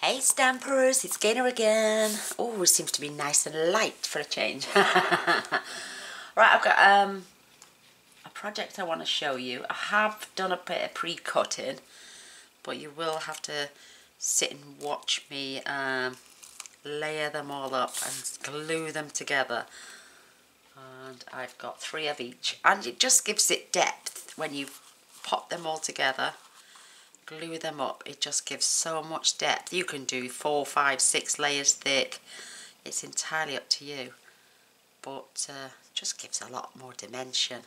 Hey Stampers, it's Gaynor again. Oh, it seems to be nice and light for a change. Right, I've got a project I want to show you. I have done a bit of pre-cutting, but you will have to sit and watch me layer them all up and glue them together. And I've got 3 of each, and it just gives it depth when you pop them all together. Glue them up, it just gives so much depth. You can do 4, 5, 6 layers thick. It's entirely up to you, but just gives a lot more dimension,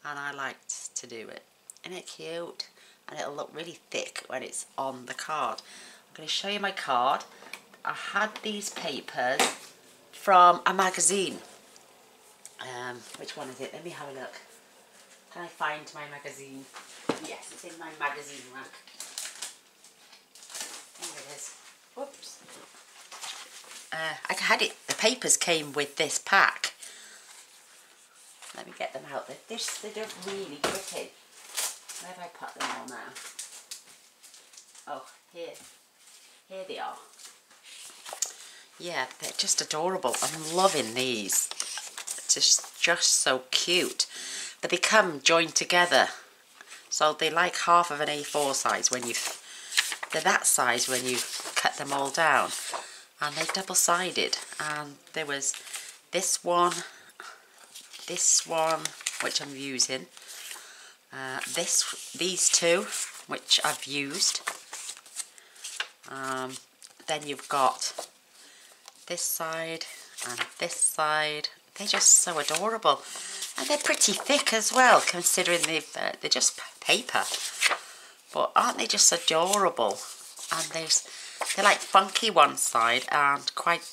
and I liked to do it. Isn't it cute? And it'll look really thick when it's on the card. I'm going to show you my card. I had these papers from a magazine. Which one is it? Let me have a look. Can I find my magazine? Yes, it's in my magazine rack. There it is. Whoops. I had it. The papers came with this pack. Let me get them out. They're just really pretty. Where have I put them all now? Oh, here. Here they are. Yeah, they're just adorable. I'm loving these. It's just so cute. They become joined together. So they're like half of an A4 size when they're that size when you cut them all down. And they're double-sided. And there was this one, which I'm using. These two, which I've used. Then you've got this side and this side. They're just so adorable. And they're pretty thick as well, considering they're just paper. But aren't they just adorable? And they're like funky one side and quite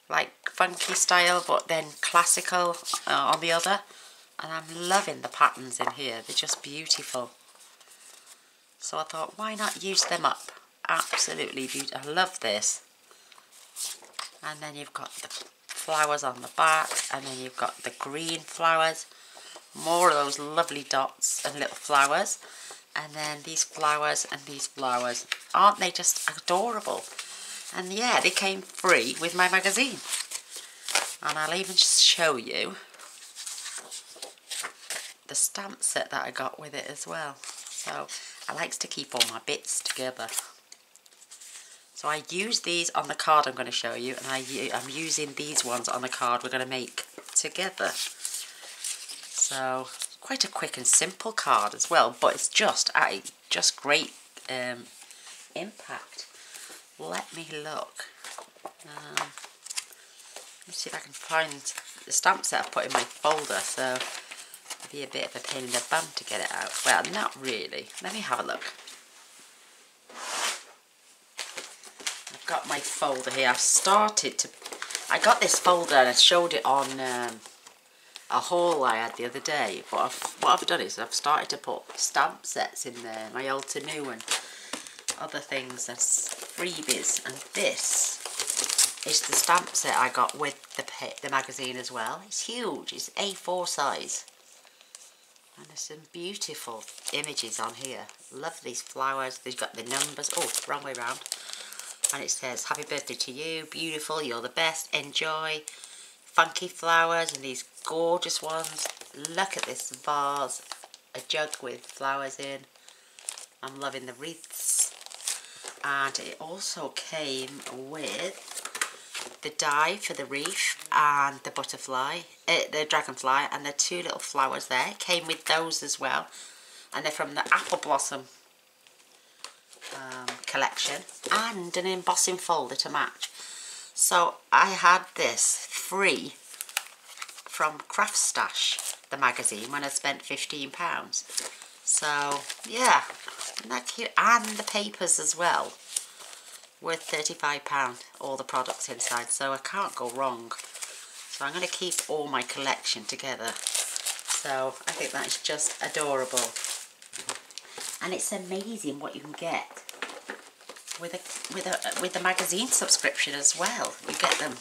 like funky style, but then classical on the other. And I'm loving the patterns in here. They're just beautiful. So I thought, why not use them up? Absolutely beautiful. I love this. And then you've got the flowers on the back, and then you've got the green flowers, more of those lovely dots and little flowers, and then these flowers and these flowers. Aren't they just adorable? And yeah, they came free with my magazine, and I'll even show you the stamp set that I got with it as well. So I like to keep all my bits together. So I use these on the card I'm going to show you, and I'm using these ones on the card we're going to make together. So quite a quick and simple card as well, but it's just great impact. Let me look. Let's see if I can find the stamp set I put in my folder, so it'll be a bit of a pain in the bum to get it out. Well, not really. Let me have a look. Got my folder here. I got this folder and I showed it on a haul I had the other day, but what I've done is I've started to put stamp sets in there, my old to new and other things as freebies, and this is the stamp set I got with the magazine as well. It's huge. It's A4 size, and there's some beautiful images on here. Love these flowers. They've got the numbers. Oh, wrong way round. And it says, happy birthday to you, beautiful, you're the best, enjoy. Funky flowers and these gorgeous ones. Look at this vase, a jug with flowers in. I'm loving the wreaths. And it also came with the die for the wreath and the butterfly, the dragonfly, and the 2 little flowers there. It came with those as well. And they're from the apple blossom collection, and an embossing folder to match. So I had this free from Craft Stash, the magazine, when I spent £15. So yeah, isn't that cute? And the papers as well, worth £35, all the products inside, so I can't go wrong. So I'm going to keep all my collection together. So I think that is just adorable. And it's amazing what you can get with the magazine subscription as well. You get them.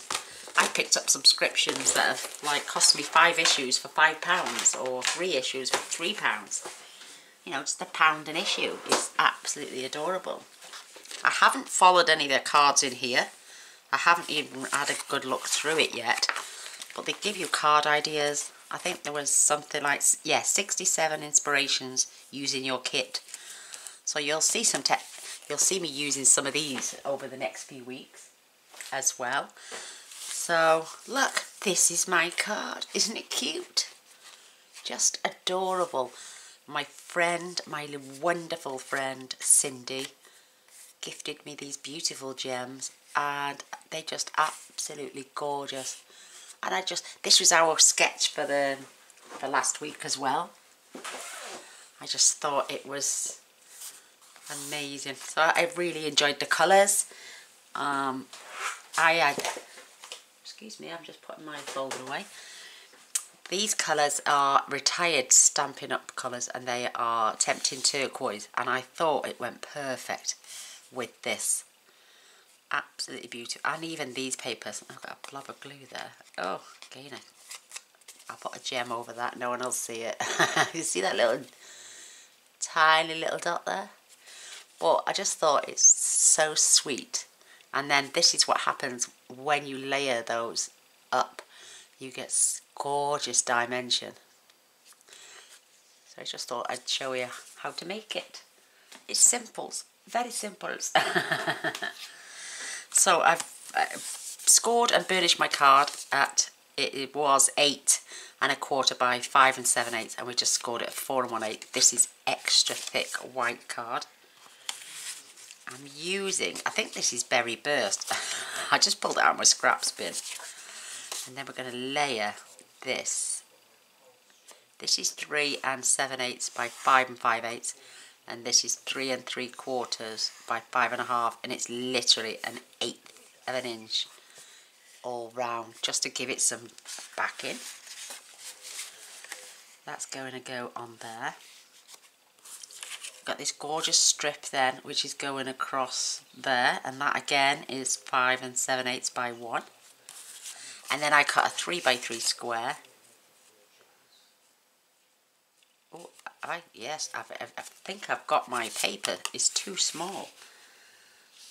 I picked up subscriptions that have like cost me 5 issues for £5 or 3 issues for £3. You know, just £1 an issue is absolutely adorable. I haven't followed any of the cards in here. I haven't even had a good look through it yet. But they give you card ideas. I think there was something like, yeah, 67 inspirations using your kit. So you'll see you'll see me using some of these over the next few weeks as well. So look, this is my card. Isn't it cute? Just adorable. My friend, my wonderful friend Cindy, gifted me these beautiful gems, and they're just absolutely gorgeous. And this was our sketch for last week as well. I just thought it was amazing. So I really enjoyed the colours. Excuse me, I'm just putting my folder away. These colours are retired Stampin' Up! Colours, and they are Tempting Turquoise, and I thought it went perfect with this. Absolutely beautiful. And even these papers. I've got a blob of glue there. Oh, again, I'll put a gem over that. No one will see it. You see that little tiny little dot there? But I just thought it's so sweet. And then this is what happens when you layer those up. You get gorgeous dimension. So I just thought I'd show you how to make it. It's simple, very simple. So I've scored and burnished my card at, it was 8 1/4 by 5 7/8, and we just scored it at 4 1/8. This is extra thick white card. I'm using, I think this is Berry Burst. I just pulled it out of my scraps bin. And then we're going to layer this. This is 3 7/8 by 5 5/8, and this is 3 3/4 by 5 1/2, and it's literally an 1/8 of an inch all round, just to give it some backing. That's going to go on there. Got this gorgeous strip then, which is going across there, and that again is 5 7/8 by 1. And then I cut a 3 by 3 square. Oh, yes, I think I've got my paper. It's too small.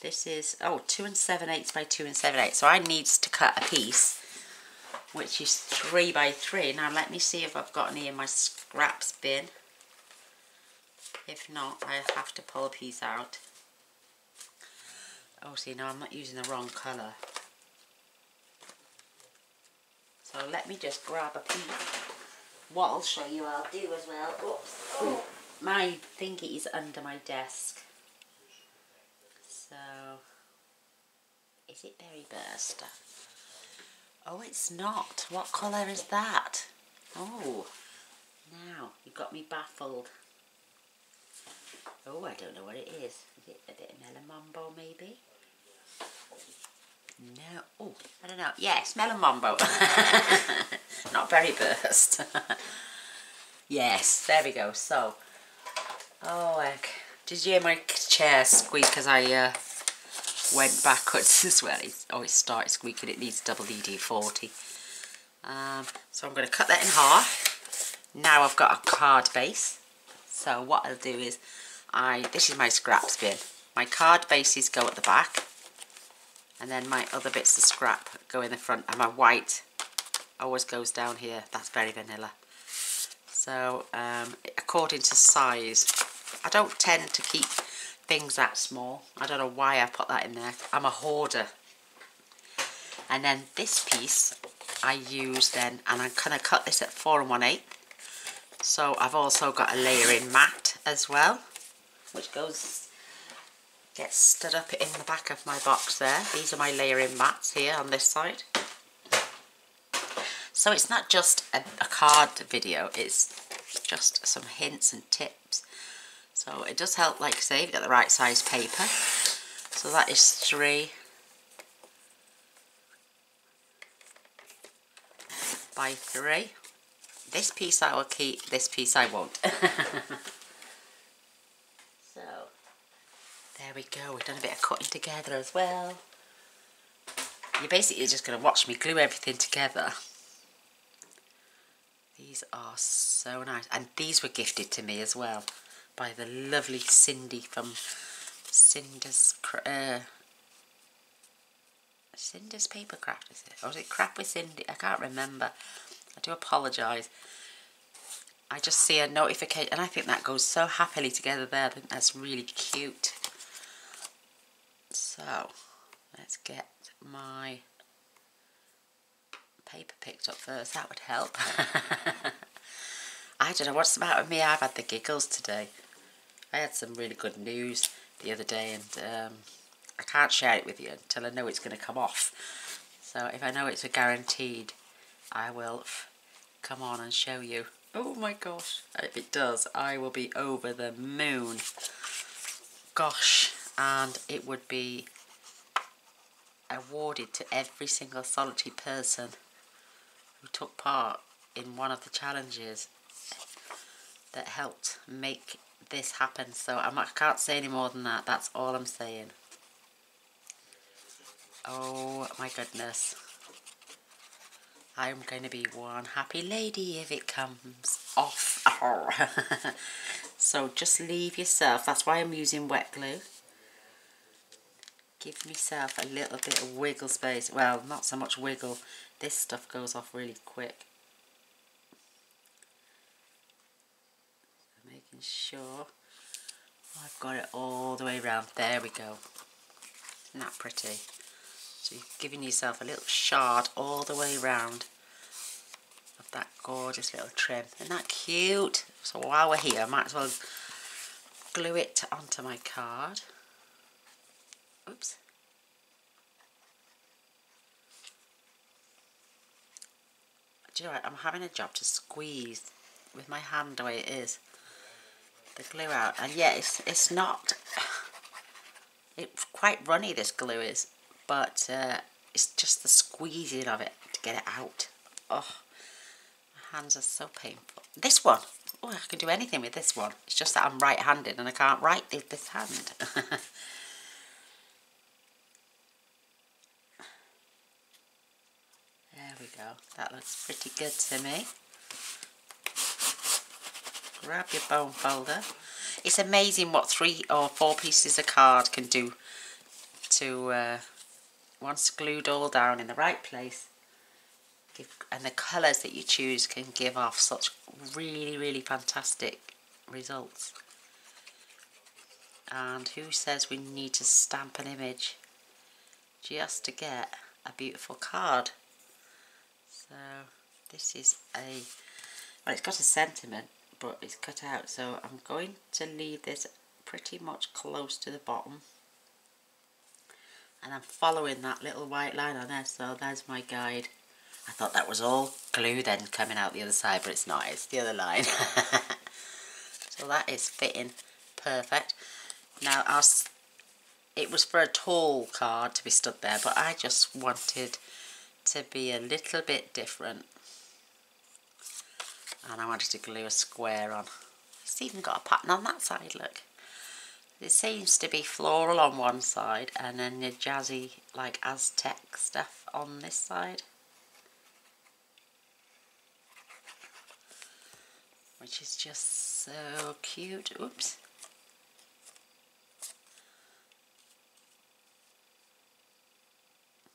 This is, oh, 2 7/8 by 2 7/8. So I need to cut a piece, which is 3 by 3. Now let me see if I've got any in my scraps bin. If not, I have to pull a piece out. Oh, see, no, I'm not using the wrong colour. So let me just grab a piece. What I'll show you I'll do as well. Oops. Oh, my thingy is under my desk. So, is it Berry Burst? Oh, it's not. What colour is that? Oh, now you've got me baffled. Oh, I don't know what it is. Is it a bit of Melon Mambo maybe? No. Oh, I don't know. Yes, Melon Mambo. Not Berry Burst. Yes, there we go. So, oh heck. Did you hear my chair squeak as I went backwards as well? It started squeaking. It needs double ED40. So I'm going to cut that in half. Now I've got a card base. So what I'll do is, this is my scraps bin. My card bases go at the back, and then my other bits of scrap go in the front, and my white always goes down here. That's very vanilla. So according to size, I don't tend to keep things that small. I don't know why I put that in there. I'm a hoarder. And then this piece I use then, and I'm going to cut this at 4 1/8. So I've also got a layering mat as well, which gets stood up in the back of my box there. These are my layering mats here on this side. So it's not just a card video, it's just some hints and tips. So it does help, like I say, you've got the right size paper. So that is 3 by 3. This piece I will keep, this piece I won't. So, there we go. We've done a bit of cutting together as well. You're basically just going to watch me glue everything together. These are so nice. And these were gifted to me as well by the lovely Cindy from Cinder's paper craft, is it? Or is it Crap with Cindy? I can't remember. I do apologise. I just see a notification, and I think that goes so happily together there. I think that's really cute. So, let's get my paper picked up first. That would help. I don't know what's the matter with me. I've had the giggles today. I had some really good news the other day, and I can't share it with you until I know it's going to come off. So if I know it's a guaranteed, I will come on and show you. Oh my gosh, if it does, I will be over the moon. Gosh, and it would be awarded to every single solitary person who took part in one of the challenges that helped make this happen. So I can't say any more than that. That's all I'm saying. Oh my goodness. I'm going to be one happy lady if it comes off. So just leave yourself. That's why I'm using wet glue. Give myself a little bit of wiggle space. Well, not so much wiggle. This stuff goes off really quick. Making sure I've got it all the way around. There we go. Isn't that pretty? So you're giving yourself a little shard all the way around of that gorgeous little trim. Isn't that cute? So while we're here, I might as well glue it onto my card. Oops. Do you know what? I'm having a job to squeeze with my hand the way it is the glue out. And yeah, it's not... It's quite runny, this glue is. But it's just the squeezing of it to get it out. Oh, my hands are so painful. This one, oh, I can do anything with this one. It's just that I'm right-handed and I can't write with this hand. There we go. That looks pretty good to me. Grab your bone folder. It's amazing what 3 or 4 pieces of card can do to... once glued all down in the right place, and the colours that you choose can give off such really fantastic results. And who says we need to stamp an image just to get a beautiful card? So this is well, it's got a sentiment, but it's cut out, so I'm going to leave this pretty much close to the bottom. And I'm following that little white line on there, so there's my guide. I thought that was all glue then coming out the other side, but it's not, it's the other line. So that is fitting perfect. Now, it was for a tall card to be stood there, but I just wanted to be a little bit different. And I wanted to glue a square on. It's even got a pattern on that side, look. It seems to be floral on one side and then the jazzy, like Aztec stuff on this side. Which is just so cute. Oops.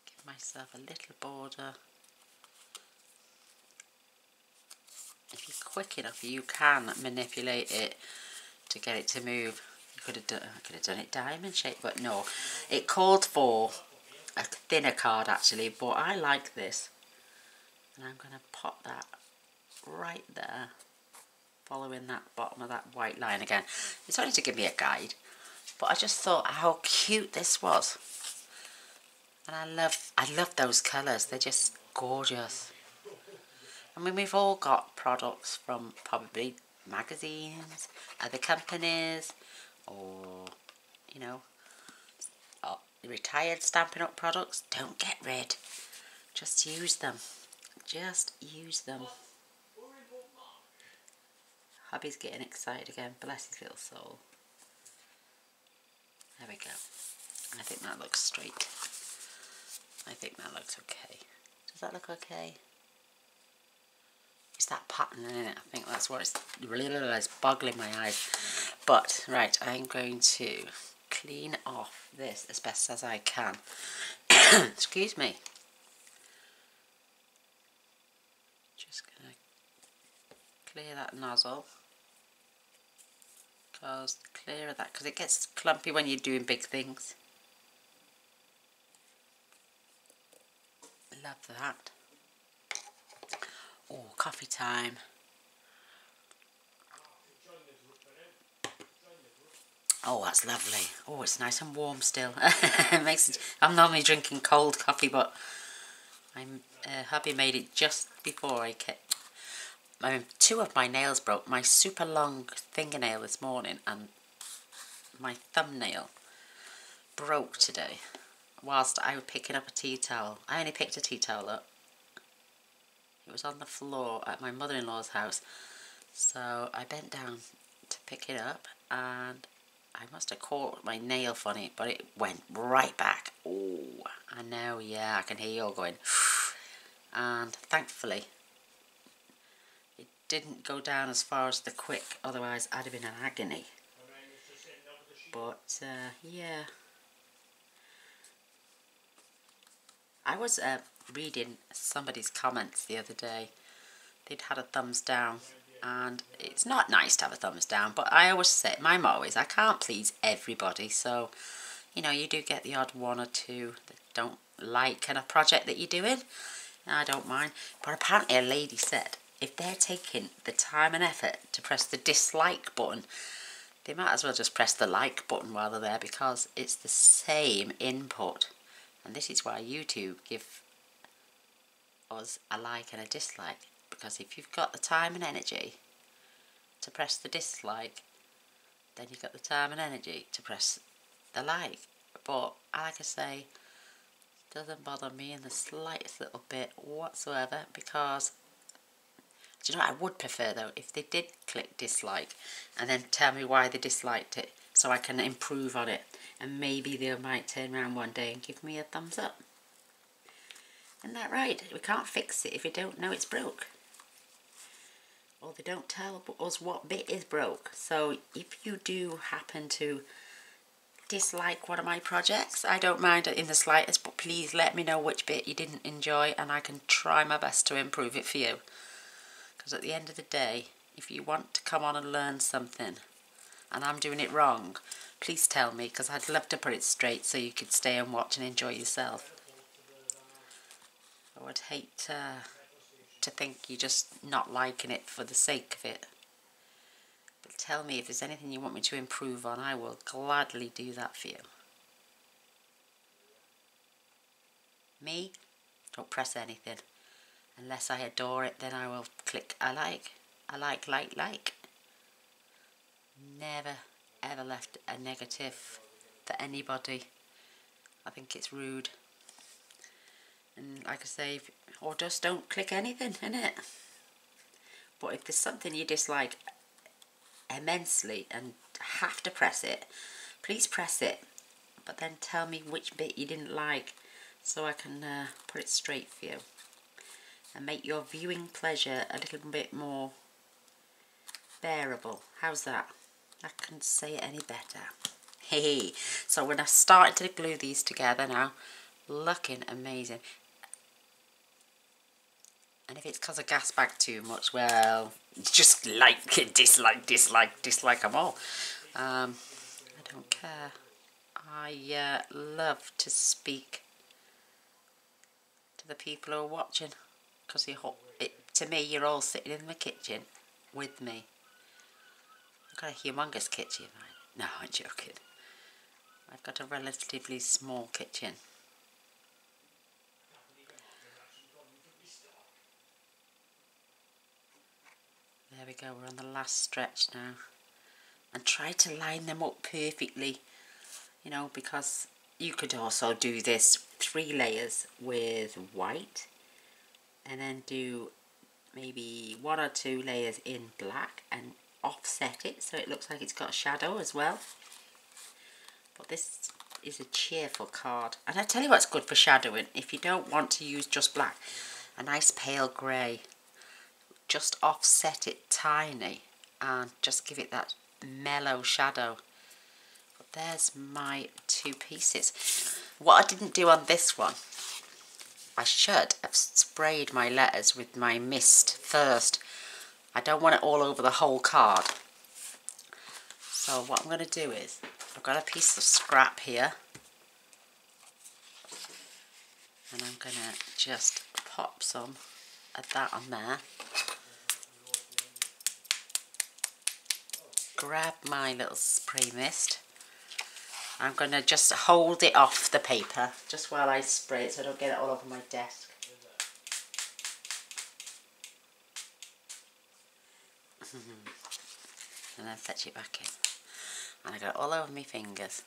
Give myself a little border. If you're quick enough, you can manipulate it to get it to move. I could have done it diamond shape, but no. It called for a thinner card actually, but I like this. And I'm going to pop that right there, following that bottom of that white line again. It's only to give me a guide, but I just thought how cute this was. And I love those colours, they're just gorgeous. I mean, we've all got products from probably magazines, other companies, or, you know, retired Stampin' Up products. Don't get rid. Just use them. Just use them. Hubby's getting excited again. Bless his little soul. There we go. I think that looks straight. I think that looks okay. Does that look okay? It's that pattern in it. I think that's what it's really boggling my eyes. But, right, I'm going to clean off this as best as I can. Excuse me. Just gonna clear that nozzle. Because the clearer that, because it gets clumpy when you're doing big things. Love that. Oh, coffee time. Oh, that's lovely. Oh, it's nice and warm still. It makes it, I'm normally drinking cold coffee, but hubby made it just before I kept. Two of my nails broke. My super long fingernail this morning and my thumbnail broke today whilst I was picking up a tea towel. I only picked a tea towel up. It was on the floor at my mother-in-law's house. So I bent down to pick it up and I must have caught my nail funny, but it went right back. Oh, I know, yeah, I can hear you all going. And thankfully, it didn't go down as far as the quick, otherwise I'd have been in agony. But, yeah. I was reading somebody's comments the other day. They'd had a thumbs down. And it's not nice to have a thumbs down, but I always say, my motto is I can't please everybody, so, you know, you do get the odd one or two that don't like a project that you're doing. I don't mind. But apparently a lady said, if they're taking the time and effort to press the dislike button, they might as well just press the like button while they're there, because it's the same input. And this is why YouTube give us a like and a dislike. Because if you've got the time and energy to press the dislike, then you've got the time and energy to press the like. But like I say, it doesn't bother me in the slightest little bit whatsoever, because, do you know what I would prefer though? If they did click dislike and then tell me why they disliked it, so I can improve on it, and maybe they might turn around one day and give me a thumbs up. Isn't that right? We can't fix it if we don't know it's broke. Or they don't tell us what bit is broke. So if you do happen to dislike one of my projects, I don't mind it in the slightest, but please let me know which bit you didn't enjoy and I can try my best to improve it for you. Because at the end of the day, if you want to come on and learn something and I'm doing it wrong, please tell me, because I'd love to put it straight so you could stay and watch and enjoy yourself. I would hate to think you're just not liking it for the sake of it. But tell me if there's anything you want me to improve on. I will gladly do that for you. Me, don't press anything. Unless I adore it, then I will click I like. I like. Never ever left a negative for anybody. I think it's rude. And like I say, or just don't click anything, innit? But if there's something you dislike immensely and have to press it, please press it. But then tell me which bit you didn't like, so I can put it straight for you. And make your viewing pleasure a little bit more bearable. How's that? I couldn't say it any better. Hey, so when I started to glue these together now, looking amazing. And if it's because I gas bag too much, well, just like, dislike them all. I don't care. I love to speak to the people who are watching, because to me, you're all sitting in the kitchen with me. I've got a humongous kitchen. No, I'm joking. I've got a relatively small kitchen. There we go, we're on the last stretch now. And try to line them up perfectly, you know, because you could also do this 3 layers with white and then do maybe 1 or 2 layers in black and offset it so it looks like it's got a shadow as well. But this is a cheerful card. And I tell you what's good for shadowing, if you don't want to use just black, a nice pale grey. Just offset it tiny and just give it that mellow shadow. But there's my two pieces. What I didn't do on this one, I should have sprayed my letters with my mist first. I don't want it all over the whole card. So what I'm going to do is, I've got a piece of scrap here. And I'm going to just pop some of that on there. Grab my little spray mist. I'm going to just hold it off the paper just while I spray it so I don't get it all over my desk. And then fetch it back in. And I got it all over my fingers.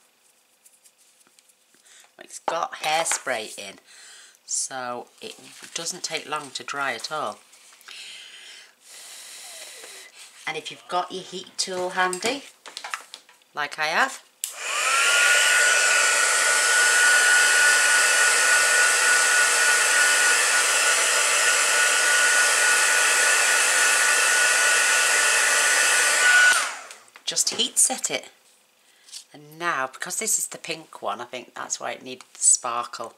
It's got hairspray in, so it doesn't take long to dry at all. And if you've got your heat tool handy, like I have, just heat set it. And now, because this is the pink one, I think that's why it needed the sparkle.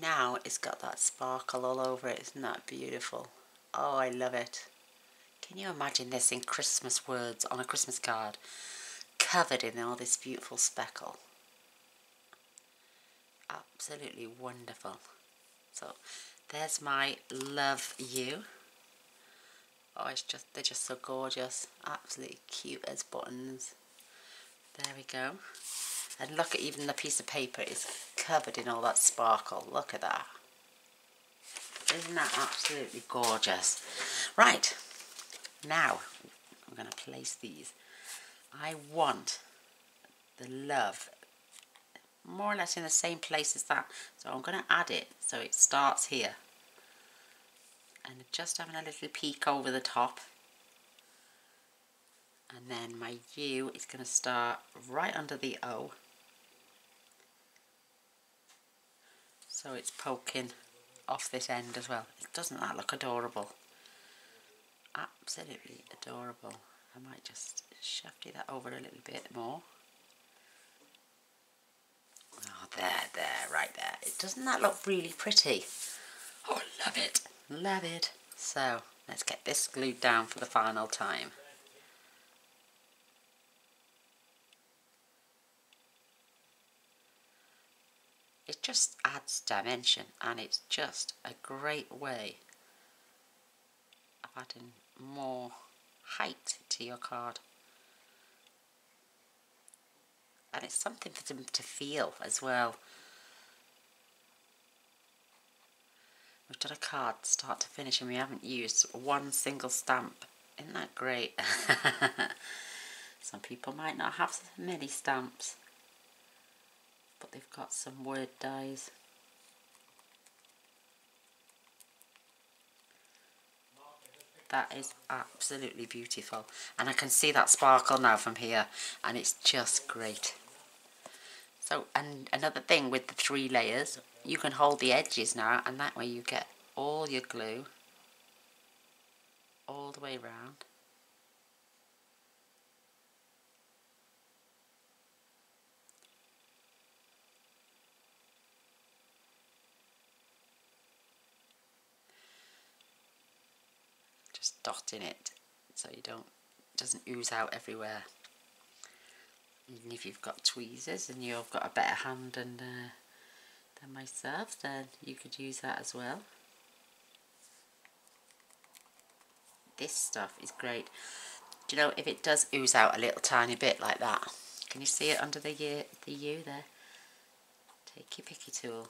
Now it's got that sparkle all over it. Isn't that beautiful? Oh, I love it. Can you imagine this in Christmas words on a Christmas card? Covered in all this beautiful speckle. Absolutely wonderful. So, there's my love you. Oh, they're just so gorgeous. Absolutely cute as buttons. There we go. And look at even the piece of paper is covered in all that sparkle. Look at that. Isn't that absolutely gorgeous? Right. Now, I'm going to place these. I want the love more or less in the same place as that. So I'm going to add it so it starts here. And just having a little peek over the top. And then my U is going to start right under the O. So it's poking off this end as well. Doesn't that look adorable? Absolutely adorable. I might just shafty that over a little bit more. Oh, there, right there. Doesn't that look really pretty? Oh, love it. Love it. So, let's get this glued down for the final time. It just adds dimension, and it's just a great way of adding more height to your card. And it's something for them to feel as well. We've done a card start to finish and we haven't used one single stamp. Isn't that great? Some people might not have many stamps, but they've got some word dies. That is absolutely beautiful. And I can see that sparkle now from here, and it's just great. So, and another thing with the 3 layers, you can hold the edges now, and that way you get all your glue all the way around. Just dotting it so it doesn't ooze out everywhere. Even if you've got tweezers and you've got a better hand than myself, then you could use that as well. This stuff is great. Do you know, if it does ooze out a little tiny bit like that, can you see it under the U there? Take your picky tool.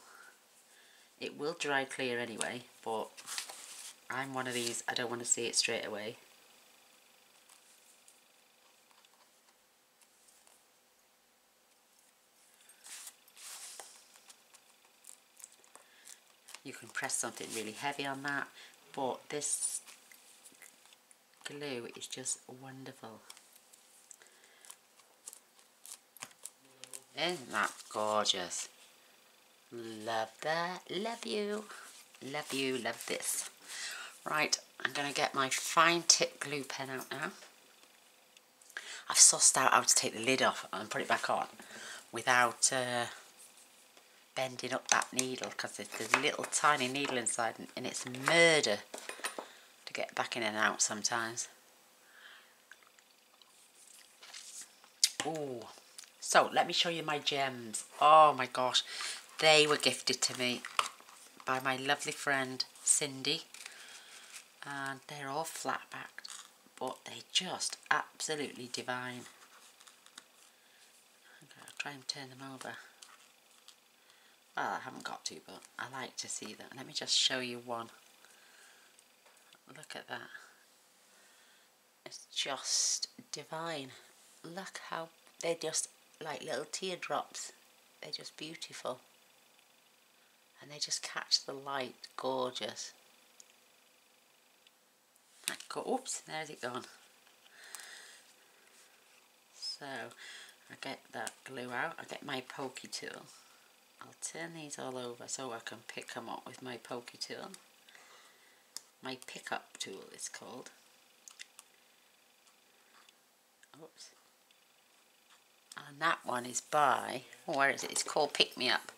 It will dry clear anyway, but I'm one of these, I don't want to see it straight away. You can press something really heavy on that, but this glue is just wonderful. Isn't that gorgeous? Love that. Love you. Love you. Love this. Right, I'm going to get my fine tip glue pen out now. I've sussed out how to take the lid off and put it back on without bending up that needle, because there's a little tiny needle inside and it's murder to get back in and out sometimes. Ooh. So let me show you my gems. Oh my gosh, they were gifted to me by my lovely friend Cindy, and they're all flat backed, but they're just absolutely divine. Okay, I'll try and turn them over. Well, I haven't got to, but I like to see them. Let me just show you one. Look at that. It's just divine. Look how they're just like little teardrops. They're just beautiful. And they just catch the light. Gorgeous. Oops, there's it gone. So, I get that glue out. I get my pokey tool. I'll turn these all over so I can pick them up with my pokey tool. My pickup tool it's called. Oops. And that one is by, oh, where is it? It's called Pick Me Up.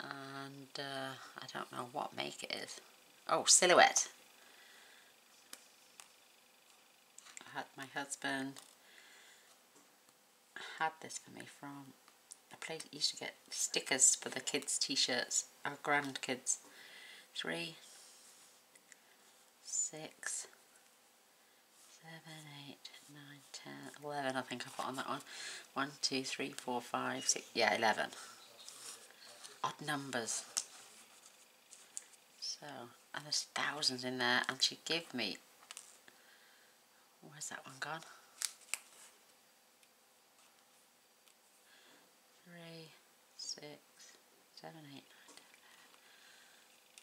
And I don't know what make it is. Oh, Silhouette. My husband had this for me from a place that used to get stickers for the kids' t-shirts, our grandkids. 3, 6, 7, 8, 9, 10, 11 I think I put on that one. 1, 2, 3, 4, 5, 6, yeah, 11. Odd numbers. So, and there's thousands in there, and she gave me, where's that one gone? 3, 6, 7, 8, 9, 10.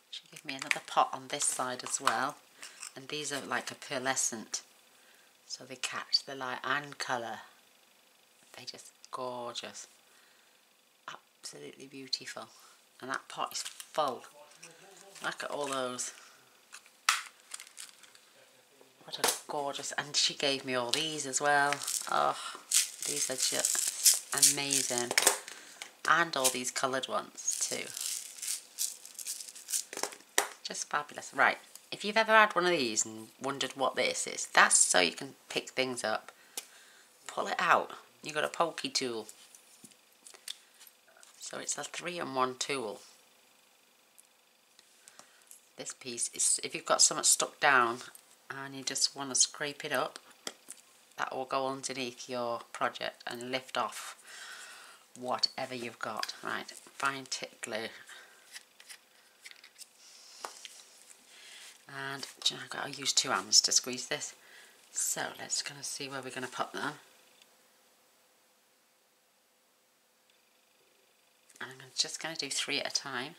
She gave me another pot on this side as well, and these are like a pearlescent, so they catch the light and colour. They're just gorgeous, absolutely beautiful. And that pot is full. Look at all those. What a gorgeous, and she gave me all these as well. Oh, these are just amazing. And all these coloured ones too. Just fabulous. Right, if you've ever had one of these and wondered what this is, that's so you can pick things up. Pull it out. You've got a pokey tool. So it's a 3-in-1 tool. This piece is, if you've got something stuck down and you just want to scrape it up, that will go underneath your project and lift off whatever you've got. Right, fine tip glue. And you know, I've got to use 2 hands to squeeze this. So let's gonna see where we're gonna put them. And I'm just gonna do 3 at a time.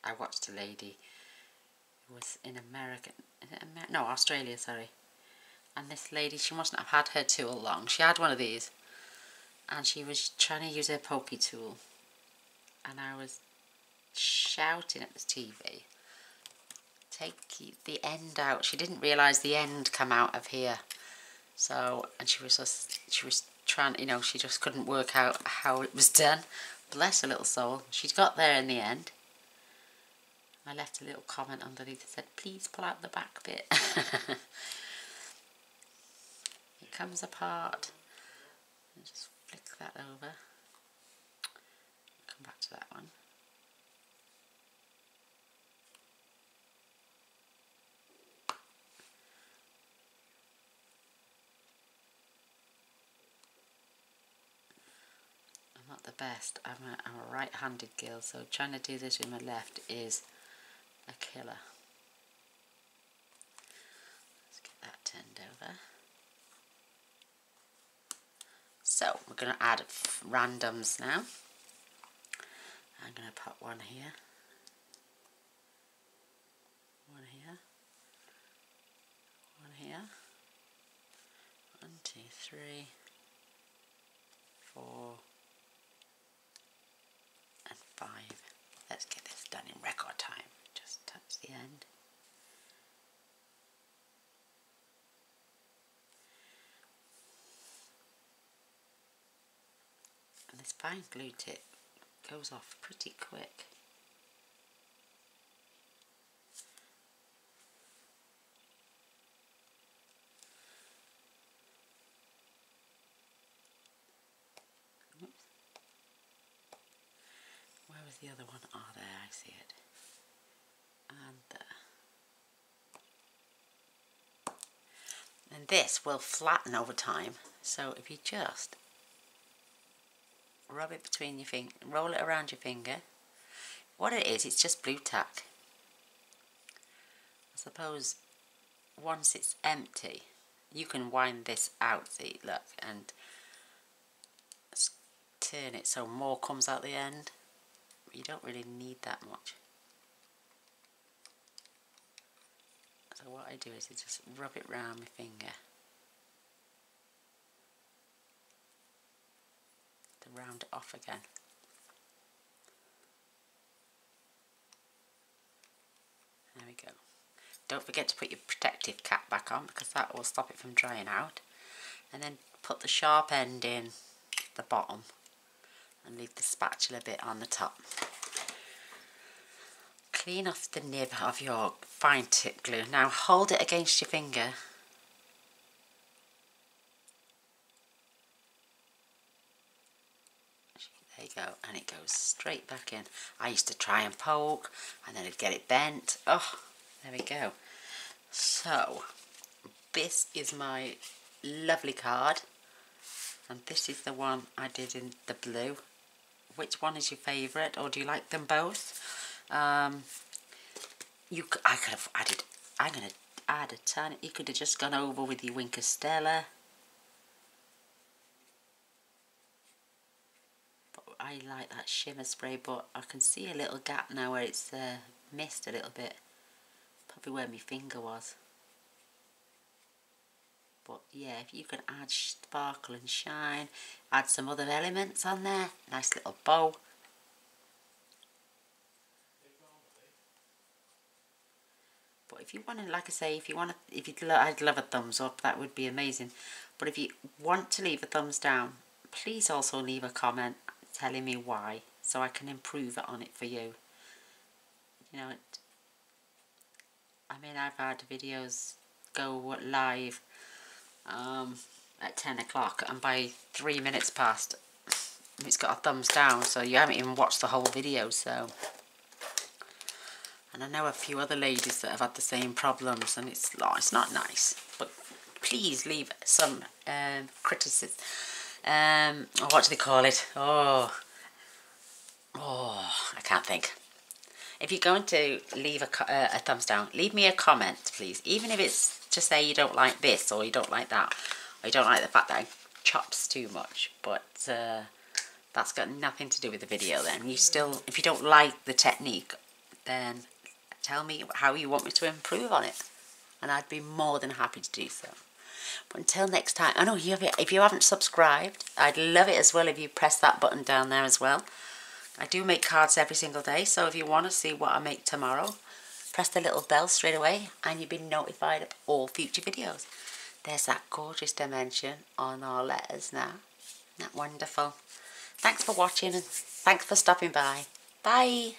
I watched a lady who was in America, no, Australia, sorry. And this lady, she mustn't have had her tool long. She had one of these, and she was trying to use her pokey tool. And I was shouting at the TV, take the end out. She didn't realise the end come out of here. So, and she was trying, you know, she just couldn't work out how it was done. Bless her little soul. She got there in the end. I left a little comment underneath that said, please pull out the back bit. It comes apart. And just flick that over. Come back to that one. I'm not the best. I'm a right-handed girl, so trying to do this with my left is a killer. Let's get that turned over. So we're going to add randoms now. I'm going to put one here, one here, one here, 1, 2, 3, 4 and 5. Let's get this done in record time. Just touch the end. And this fine glue tip goes off pretty quick. Oops. Where was the other one? Oh, there, I see it. And there. And this will flatten over time. So if you just rub it between your finger, roll it around your finger. What it is, it's just blue tack. I suppose once it's empty, you can wind this out, see, look, and turn it so more comes out the end. You don't really need that much. So what I do is I just rub it round my finger to round it off again. There we go. Don't forget to put your protective cap back on because that will stop it from drying out. And then put the sharp end in the bottom and leave the spatula bit on the top. Clean off the nib of your fine tip glue. Now hold it against your finger. There you go, and it goes straight back in. I used to try and poke and then I'd get it bent. Oh, there we go. So this is my lovely card, and this is the one I did in the blue. Which one is your favourite, or do you like them both? I could have added. I'm gonna add a ton. You could have just gone over with your Winker Stella. But I like that shimmer spray, but I can see a little gap now where it's missed a little bit. Probably where my finger was. But yeah, if you can add sparkle and shine, add some other elements on there. Nice little bow. But if you want to, like I say, I'd love a thumbs up, that would be amazing. But if you want to leave a thumbs down, please also leave a comment telling me why, so I can improve on it for you. You know, I mean, I've had videos go live at 10 o'clock, and by 3 minutes past, it's got a thumbs down, so you haven't even watched the whole video, so... And I know a few other ladies that have had the same problems, and it's not nice. But please leave some criticism. What do they call it? Oh, I can't think. If you're going to leave a thumbs down, leave me a comment, please. Even if it's to say you don't like this, or you don't like that, or you don't like the fact that I chops too much. But that's got nothing to do with the video then. If you don't like the technique, then tell me how you want me to improve on it, and I'd be more than happy to do so. But until next time, I know if you haven't subscribed, I'd love it as well if you press that button down there as well. I do make cards every single day, so if you want to see what I make tomorrow, press the little bell straight away and you'll be notified of all future videos. There's that gorgeous dimension on our letters now. Isn't that wonderful? Thanks for watching, and thanks for stopping by. Bye.